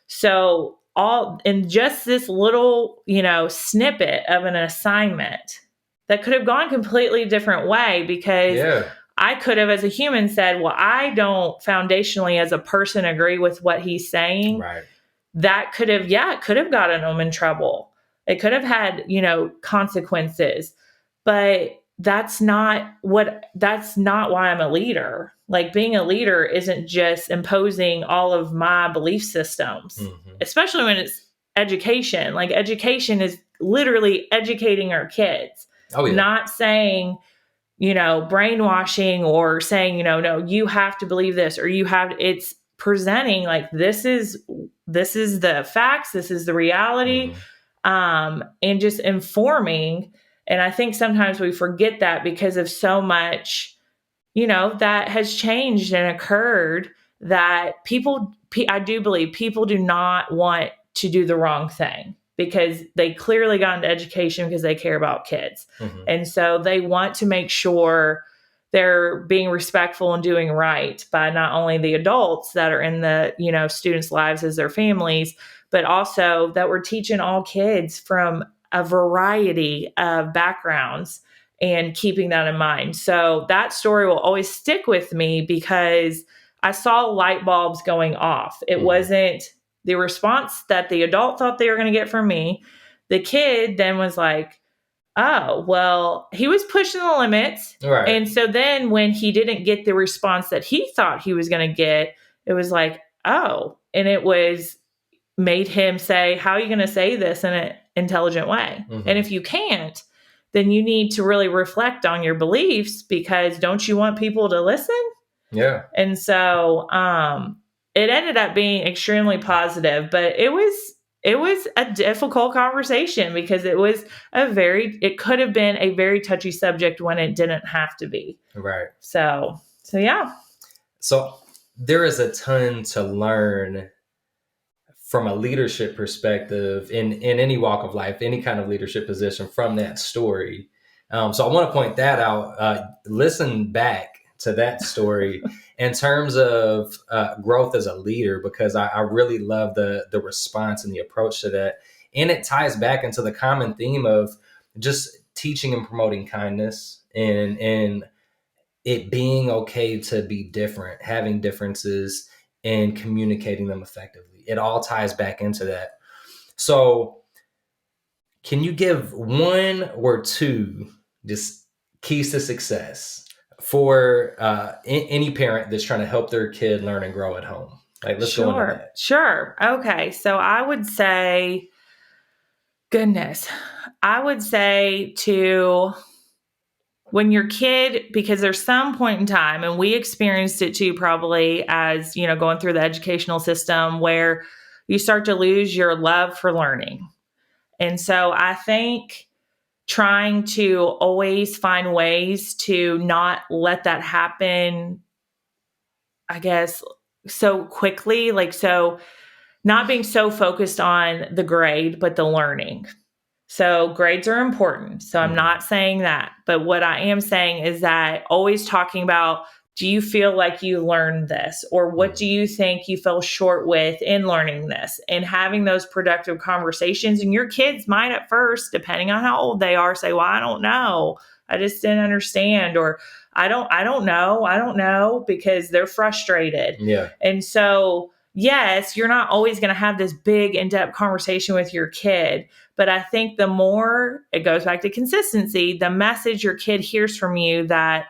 So all in just this little, snippet of an assignment that could have gone completely different way, because I could have, as a human, said, well, I don't foundationally as a person agree with what he's saying. That could have, it could have gotten him in trouble. It could have had, consequences, but that's not why I'm a leader. Like, being a leader isn't just imposing all of my belief systems, especially when it's education. Like, education is literally educating our kids, not saying, brainwashing or saying, no, you have to believe this, or it's presenting like, this is the facts, this is the reality, and just informing. And I think sometimes we forget that because of so much, that has changed and occurred, that I do believe people do not want to do the wrong thing, because they clearly got into education because they care about kids. And so they want to make sure they're being respectful and doing right by not only the adults that are in the, students' lives as their families, but also that we're teaching all kids from a variety of backgrounds and keeping that in mind. So that story will always stick with me because I saw light bulbs going off. It wasn't the response that the adult thought they were going to get from me. The kid then was like, oh, well, he was pushing the limits.
Right.
And so then when he didn't get the response that he thought he was going to get, it was like, oh, and it was made him say, how are you going to say this in an intelligent way? And if you can't, then you need to really reflect on your beliefs, because don't you want people to listen?
Yeah.
And so it ended up being extremely positive, but it was a difficult conversation because it could have been a very touchy subject when it didn't have to be.
Right.
So yeah.
So there is a ton to learn from a leadership perspective in any walk of life, any kind of leadership position from that story. So I want to point that out. Listen back to that story in terms of growth as a leader, because I really love the response and the approach to that. And it ties back into the common theme of just teaching and promoting kindness and it being okay to be different, having differences and communicating them effectively. It all ties back into that. So can you give one or two just keys to success for any parent that's trying to help their kid learn and grow at home? Like, let's go into that.
Sure. Okay. So I would say, to when your kid, because there's some point in time, and we experienced it too, probably as, going through the educational system, where you start to lose your love for learning. And so I think trying to always find ways to not let that happen, I guess, so quickly, so not being so focused on the grade, but the learning. So grades are important. So I'm not saying that. But what I am saying is that always talking about, do you feel like you learned this? Or what do you think you fell short with in learning this? And having those productive conversations. And your kids might at first, depending on how old they are, say, well, I don't know. I just didn't understand. Or I don't know, because they're frustrated.
Yeah.
And so, yes, you're not always going to have this big in-depth conversation with your kid. But I think the more, it goes back to consistency, the message your kid hears from you that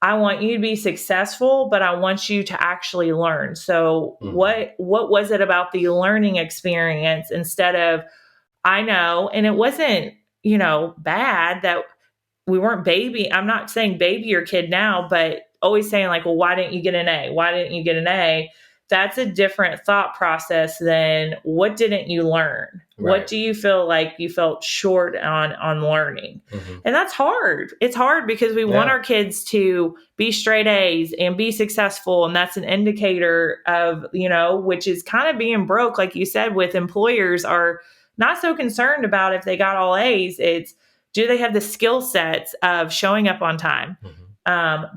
I want you to be successful, but I want you to actually learn. So what was it about the learning experience instead of, I know, and it wasn't, bad that we weren't I'm not saying baby your kid now, but always saying like, well, why didn't you get an A? Why didn't you get an A? That's a different thought process than what didn't you learn? Right. What do you feel like you felt short on learning? And that's hard. It's hard because we want our kids to be straight A's and be successful. And that's an indicator of, which is kind of being broke. Like you said, with employers are not so concerned about if they got all A's. It's, do they have the skill sets of showing up on time?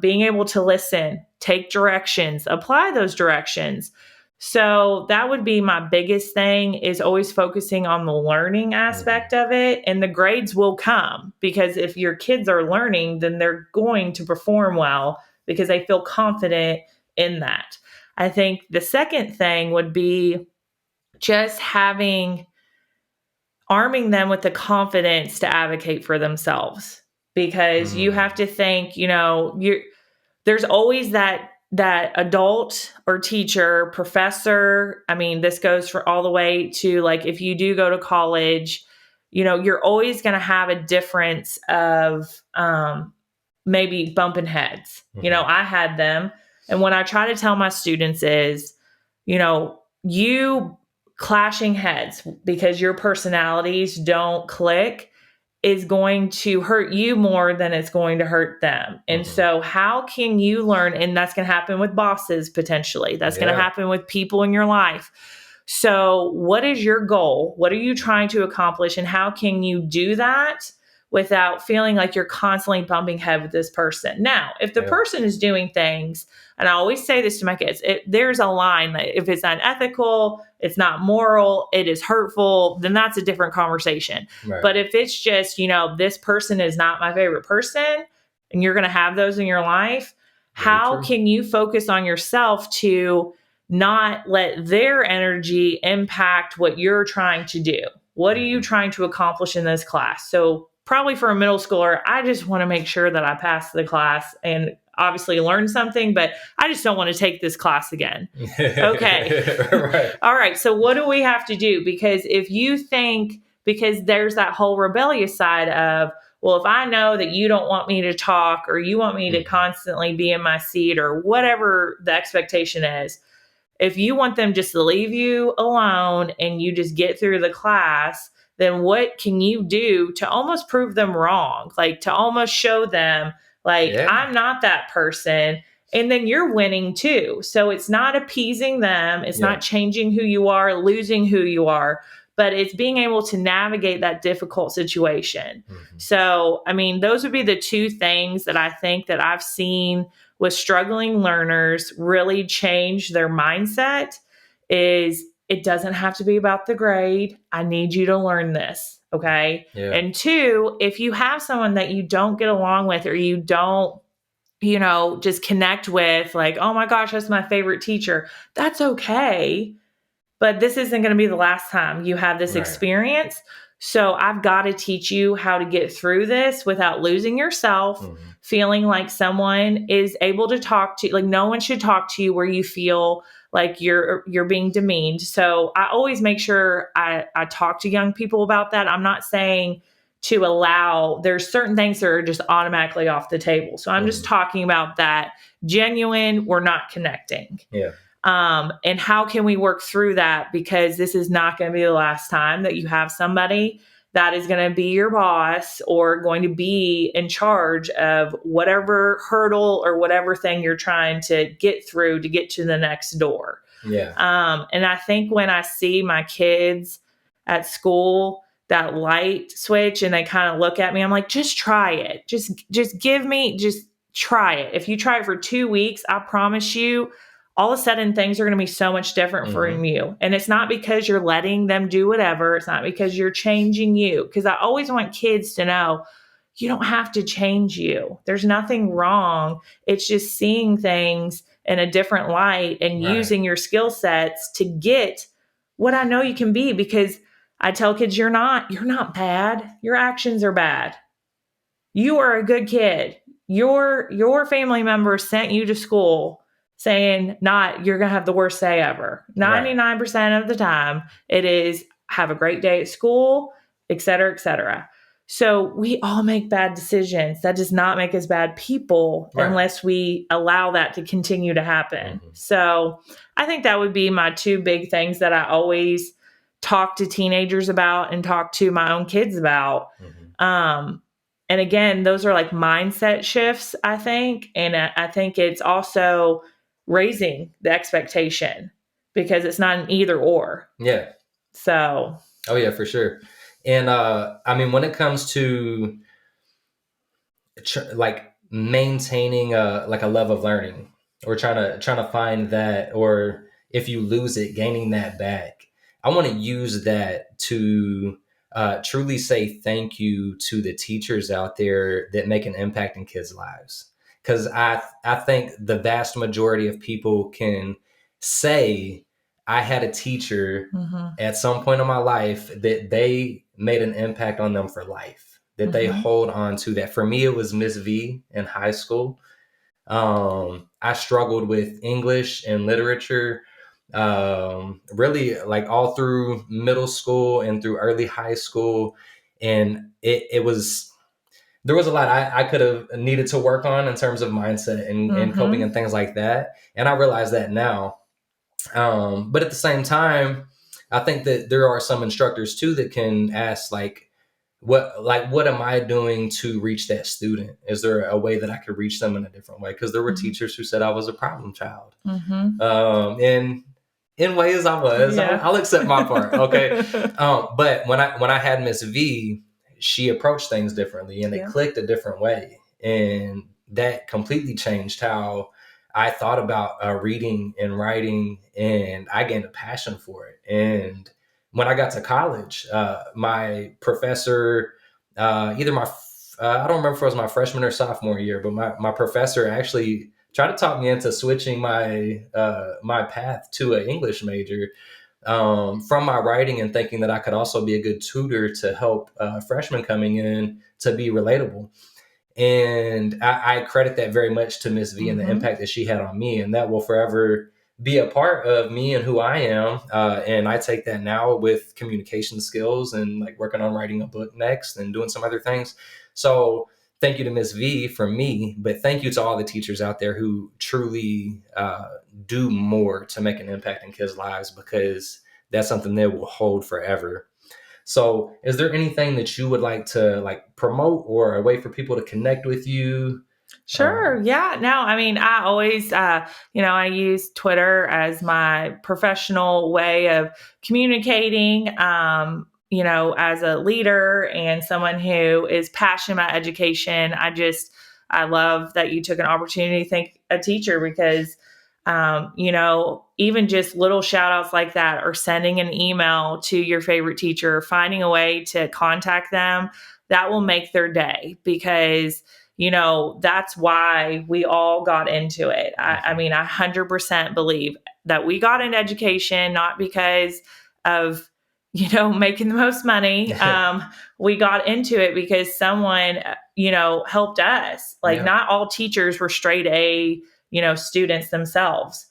Being able to listen, take directions, apply those directions. So that would be my biggest thing, is always focusing on the learning aspect of it. And the grades will come, because if your kids are learning, then they're going to perform well because they feel confident in that. I think the second thing would be just arming them with the confidence to advocate for themselves. Because you have to think, there's always that adult or teacher, professor. I mean, this goes for all the way to, like, if you do go to college, you're always going to have a difference of maybe bumping heads. I had them. And what I try to tell my students is, you clashing heads because your personalities don't click is going to hurt you more than it's going to hurt them. And so how can you learn? And that's going to happen with bosses, potentially. That's going to happen with people in your life. So what is your goal? What are you trying to accomplish? And how can you do that without feeling like you're constantly bumping head with this person. Now, if the person is doing things, and I always say this to my kids, there's a line that if it's unethical, it's not moral, it is hurtful, then that's a different conversation.
Right.
But if it's just, this person is not my favorite person, and you're going to have those in your life, how can you focus on yourself to not let their energy impact what you're trying to do? What are you trying to accomplish in this class? So probably for a middle schooler, I just want to make sure that I pass the class and obviously learn something, but I just don't want to take this class again. Okay.
Right.
All right. So what do we have to do? Because if you think, because there's that whole rebellious side of, well, if I know that you don't want me to talk or you want me to constantly be in my seat or whatever the expectation is, if you want them just to leave you alone and you just get through the class, then what can you do to almost prove them wrong? Like to almost show them, like, I'm not that person. And then you're winning too. So it's not appeasing them. It's not changing who you are, losing who you are, but it's being able to navigate that difficult situation. So, I mean, those would be the two things that I think that I've seen with struggling learners really change their mindset is it doesn't have to be about the grade. I need you to learn this. Okay.
Yeah.
And two, if you have someone that you don't get along with or you don't, just connect with, like, oh my gosh, that's my favorite teacher, that's okay. But this isn't going to be the last time you have this experience. So I've got to teach you how to get through this without losing yourself, feeling like someone is able to talk to you. Like no one should talk to you where you feel like you're being demeaned. So I always make sure I talk to young people about that. I'm not saying to allow, there's certain things that are just automatically off the table. So I'm just talking about that genuine, we're not connecting.
Yeah.
And how can we work through that? Because this is not going to be the last time that you have somebody that is going to be your boss or going to be in charge of whatever hurdle or whatever thing you're trying to get through to get to the next door.
Yeah.
And I think when I see my kids at school, that light switch, and they kind of look at me, I'm like, just try it. Just try it. If you try it for 2 weeks, I promise you, all of a sudden things are going to be so much different for you. And it's not because you're letting them do whatever. It's not because you're changing you. Because I always want kids to know you don't have to change you. There's nothing wrong. It's just seeing things in a different light and using your skill sets to get what I know you can be. Because I tell kids, you're not bad. Your actions are bad. You are a good kid. Your family member sent you to school saying not you're going to have the worst day ever. 99% of the time it is have a great day at school, et cetera, et cetera. So we all make bad decisions. That does not make us bad people unless we allow that to continue to happen. So I think that would be my two big things that I always talk to teenagers about and talk to my own kids about. And again, those are like mindset shifts, I think. And I think it's also raising the expectation because it's not an either or.
Yeah.
So.
Oh yeah, for sure. And I mean, when it comes to like maintaining a love of learning or trying to find that, or if you lose it, gaining that back, I want to use that to truly say thank you to the teachers out there that make an impact in kids' lives. Because I think the vast majority of people can say, I had a teacher at some point in my life that they made an impact on them for life, that they hold on to that. For me, it was Miss V in high school. I struggled with English and literature, really like all through middle school and through early high school. And it was, there was a lot I could have needed to work on in terms of mindset and coping and things like that. And I realize that now. But at the same time, I think that there are some instructors too that can ask what am I doing to reach that student? Is there a way that I could reach them in a different way? Because there were teachers who said I was a problem child. In ways I was.
Yeah.
I'll accept my part. Okay. But when I had Miss V, she approached things differently and it
Yeah.
clicked a different way. And that completely changed how I thought about reading and writing, and I gained a passion for it. And when I got to college, my professor, either my, I don't remember if it was my freshman or sophomore year, but my professor actually tried to talk me into switching my path to an English major from my writing, and thinking that I could also be a good tutor to help freshmen coming in to be relatable. And I credit that very much to Miss V and the
Mm-hmm.
impact that she had on me. And that will forever be a part of me and who I am. And I take that now with communication skills and like working on writing a book next and doing some other things. So thank you to Miss V from me, but thank you to all the teachers out there who truly do more to make an impact in kids' lives, because that's something they will hold forever. So, is there anything that you would like to like promote, or a way for people to connect with you?
Sure.
Um,
Yeah. No, I mean, I always, I use Twitter as my professional way of communicating, as a leader and someone who is passionate about education. I love that you took an opportunity to thank a teacher because, even just little shout outs like that, or sending an email to your favorite teacher, finding a way to contact them, that will make their day, because that's why we all got into it. I
mhm.
mean, I 100% believe that we got into education not because of, making the most money. We got into it because someone, helped us. Like,
Yeah.
not all teachers were straight A, students themselves.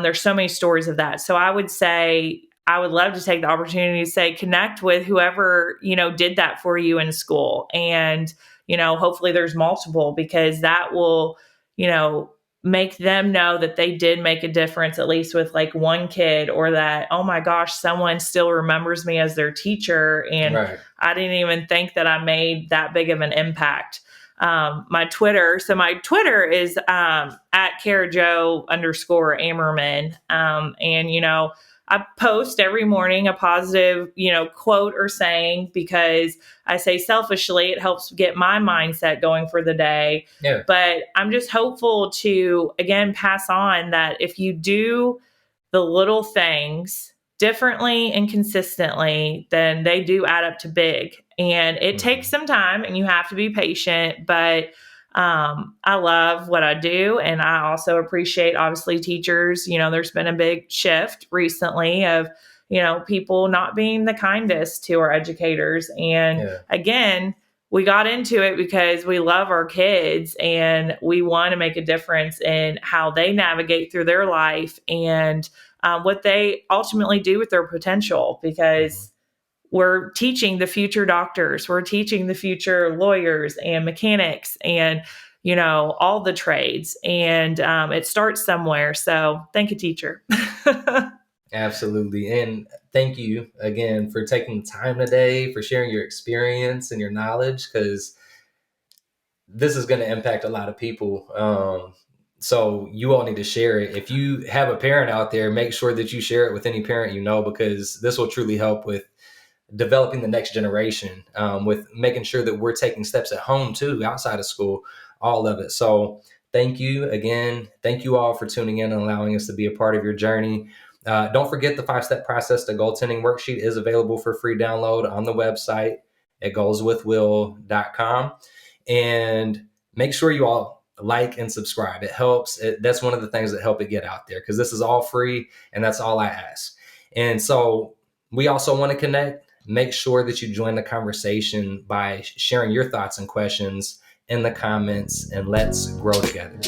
There's so many stories of that. So I would say, I would love to take the opportunity to say, connect with whoever, did that for you in school. And, hopefully there's multiple, because that will, you know, make them know that they did make a difference, at least with like one kid, or that, oh my gosh, someone still remembers me as their teacher. And
Right.
I didn't even think that I made that big of an impact. My Twitter is at @Karajo_Ammerman. And, I post every morning a positive, quote or saying, because I say selfishly, it helps get my mindset going for the day.
Yeah.
But I'm just hopeful to, again, pass on that if you do the little things differently and consistently, then they do add up to big. And it takes
Mhm.
some time and you have to be patient. But I love what I do. And I also appreciate, obviously, teachers. There's been a big shift recently of, people not being the kindest to our educators. And
Yeah.
again, we got into it because we love our kids and we want to make a difference in how they navigate through their life, and what they ultimately do with their potential,
Mhm.
because we're teaching the future doctors, we're teaching the future lawyers and mechanics and, all the trades. And it starts somewhere. So thank you, teacher.
Absolutely. And thank you again for taking the time today, for sharing your experience and your knowledge, because this is going to impact a lot of people. So you all need to share it. If you have a parent out there, make sure that you share it with any parent you know, because this will truly help with developing the next generation, with making sure that we're taking steps at home too, outside of school, all of it. So thank you again. Thank you all for tuning in and allowing us to be a part of your journey. Don't forget the 5-step process to goaltending worksheet is available for free download on the website at goalswithwill.com. And make sure you all like and subscribe. It helps. That's one of the things that help it get out there, because this is all free and that's all I ask. And so we also want to connect. Make sure that you join the conversation by sharing your thoughts and questions in the comments, and let's grow together.